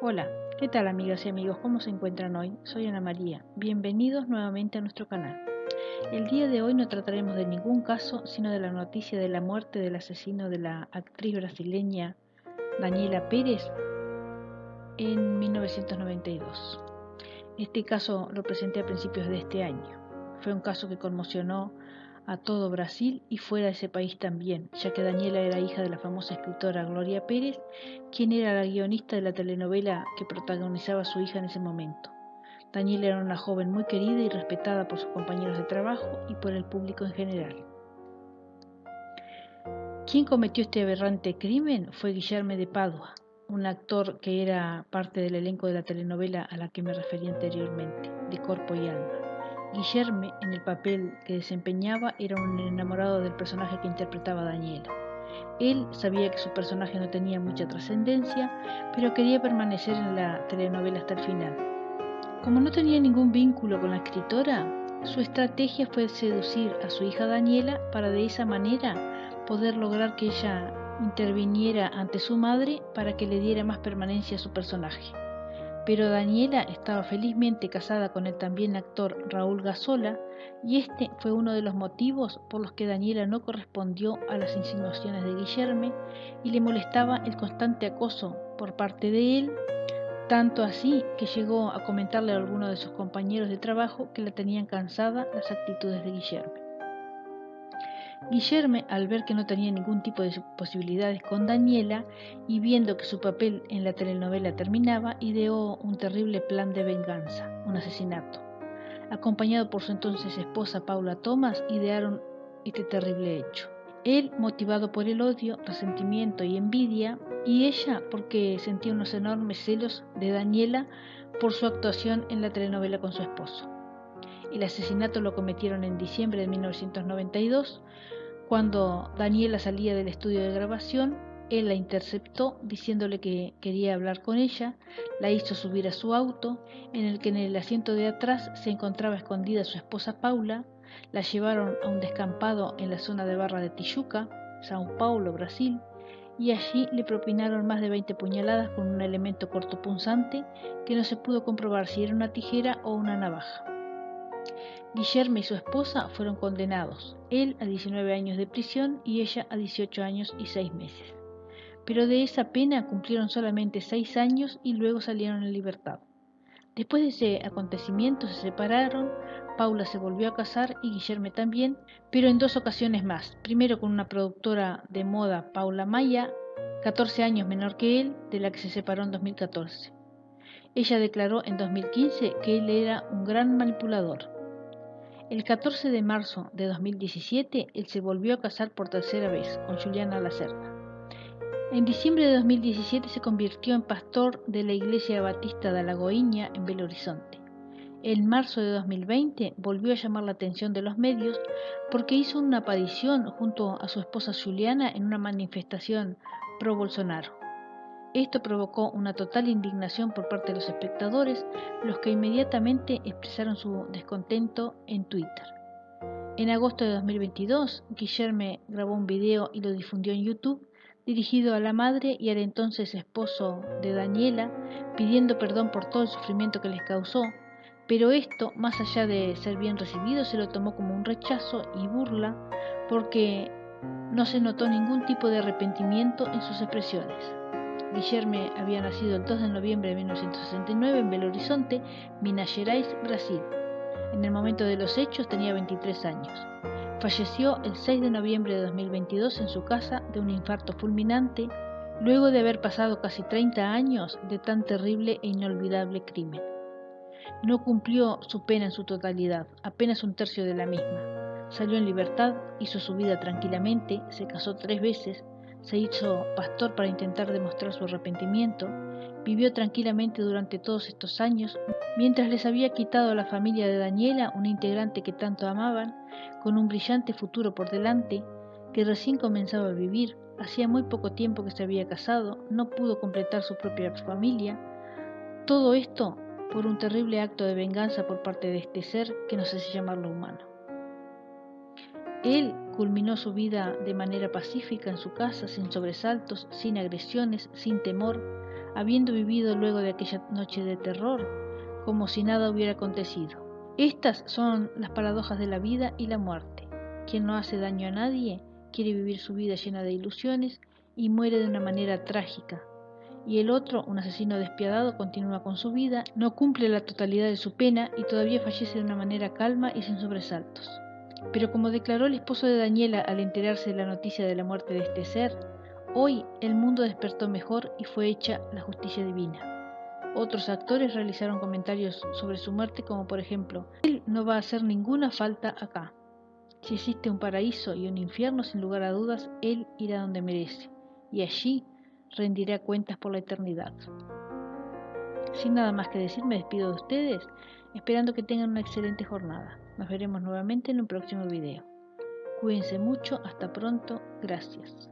Hola, ¿qué tal amigas y amigos? ¿Cómo se encuentran hoy? Soy Ana María. Bienvenidos nuevamente a nuestro canal. El día de hoy no trataremos de ningún caso, sino de la noticia de la muerte del asesino de la actriz brasileña Daniela Pérez en 1992. Este caso lo presenté a principios de este año. Fue un caso que conmocionó a todo Brasil y fuera de ese país también, ya que Daniela era hija de la famosa escritora Gloria Pérez, quien era la guionista de la telenovela que protagonizaba su hija en ese momento. Daniela era una joven muy querida y respetada por sus compañeros de trabajo y por el público en general. Quien cometió este aberrante crimen fue Guillermo de Padua, un actor que era parte del elenco de la telenovela a la que me referí anteriormente, de Corpo y Alma. Guillermo, en el papel que desempeñaba, era un enamorado del personaje que interpretaba Daniela. Él sabía que su personaje no tenía mucha trascendencia, pero quería permanecer en la telenovela hasta el final. Como no tenía ningún vínculo con la escritora, su estrategia fue seducir a su hija Daniela para de esa manera poder lograr que ella interviniera ante su madre para que le diera más permanencia a su personaje. Pero Daniela estaba felizmente casada con el también actor Raúl Gazola, y este fue uno de los motivos por los que Daniela no correspondió a las insinuaciones de Guillermo y le molestaba el constante acoso por parte de él, tanto así que llegó a comentarle a alguno de sus compañeros de trabajo que la tenían cansada las actitudes de Guillermo. Guillermo, al ver que no tenía ningún tipo de posibilidades con Daniela y viendo que su papel en la telenovela terminaba, ideó un terrible plan de venganza, un asesinato. Acompañado por su entonces esposa Paula Thomas, idearon este terrible hecho. Él motivado por el odio, resentimiento y envidia, y ella porque sentía unos enormes celos de Daniela por su actuación en la telenovela con su esposo. El asesinato lo cometieron en diciembre de 1992, cuando Daniela salía del estudio de grabación. Él la interceptó diciéndole que quería hablar con ella, la hizo subir a su auto, en el que en el asiento de atrás se encontraba escondida su esposa Paula. La llevaron a un descampado en la zona de Barra de Tijuca, São Paulo, Brasil, y allí le propinaron más de 20 puñaladas con un elemento cortopunzante que no se pudo comprobar si era una tijera o una navaja. Guillermo y su esposa fueron condenados, él a 19 años de prisión y ella a 18 años y 6 meses. Pero de esa pena cumplieron solamente 6 años y luego salieron en libertad. Después de ese acontecimiento se separaron, Paula se volvió a casar y Guillermo también, pero en 2 ocasiones más. Primero con una productora de moda, Paula Maya, 14 años menor que él, de la que se separó en 2014. Ella declaró en 2015 que él era un gran manipulador. El 14 de marzo de 2017, él se volvió a casar por tercera vez con Juliana Lacerda. En diciembre de 2017 se convirtió en pastor de la Iglesia Batista de Alagoinha en Belo Horizonte. En marzo de 2020 volvió a llamar la atención de los medios porque hizo una aparición junto a su esposa Juliana en una manifestación pro Bolsonaro. Esto provocó una total indignación por parte de los espectadores, los que inmediatamente expresaron su descontento en Twitter. En agosto de 2022, Guillermo grabó un video y lo difundió en YouTube, dirigido a la madre y al entonces esposo de Daniela, pidiendo perdón por todo el sufrimiento que les causó, pero esto, más allá de ser bien recibido, se lo tomó como un rechazo y burla, porque no se notó ningún tipo de arrepentimiento en sus expresiones. Guillermo había nacido el 2 de noviembre de 1969 en Belo Horizonte, Minas Gerais, Brasil. En el momento de los hechos tenía 23 años. Falleció el 6 de noviembre de 2022 en su casa de un infarto fulminante, luego de haber pasado casi 30 años de tan terrible e inolvidable crimen. No cumplió su pena en su totalidad, apenas un tercio de la misma. Salió en libertad, hizo su vida tranquilamente, se casó 3 veces, se hizo pastor para intentar demostrar su arrepentimiento, vivió tranquilamente durante todos estos años, mientras les había quitado a la familia de Daniela, una integrante que tanto amaban, con un brillante futuro por delante, que recién comenzaba a vivir, hacía muy poco tiempo que se había casado, no pudo completar su propia familia. Todo esto por un terrible acto de venganza por parte de este ser que no sé si llamarlo humano. Él culminó su vida de manera pacífica en su casa, sin sobresaltos, sin agresiones, sin temor, habiendo vivido luego de aquella noche de terror, como si nada hubiera acontecido. Estas son las paradojas de la vida y la muerte. Quien no hace daño a nadie quiere vivir su vida llena de ilusiones y muere de una manera trágica. Y el otro, un asesino despiadado, continúa con su vida, no cumple la totalidad de su pena y todavía fallece de una manera calma y sin sobresaltos. Pero como declaró el esposo de Daniela al enterarse de la noticia de la muerte de este ser, hoy el mundo despertó mejor y fue hecha la justicia divina. Otros actores realizaron comentarios sobre su muerte, como por ejemplo: él no va a hacer ninguna falta acá. Si existe un paraíso y un infierno, sin lugar a dudas, él irá donde merece, y allí rendirá cuentas por la eternidad. Sin nada más que decir, me despido de ustedes, esperando que tengan una excelente jornada. Nos veremos nuevamente en un próximo video. Cuídense mucho, hasta pronto, gracias.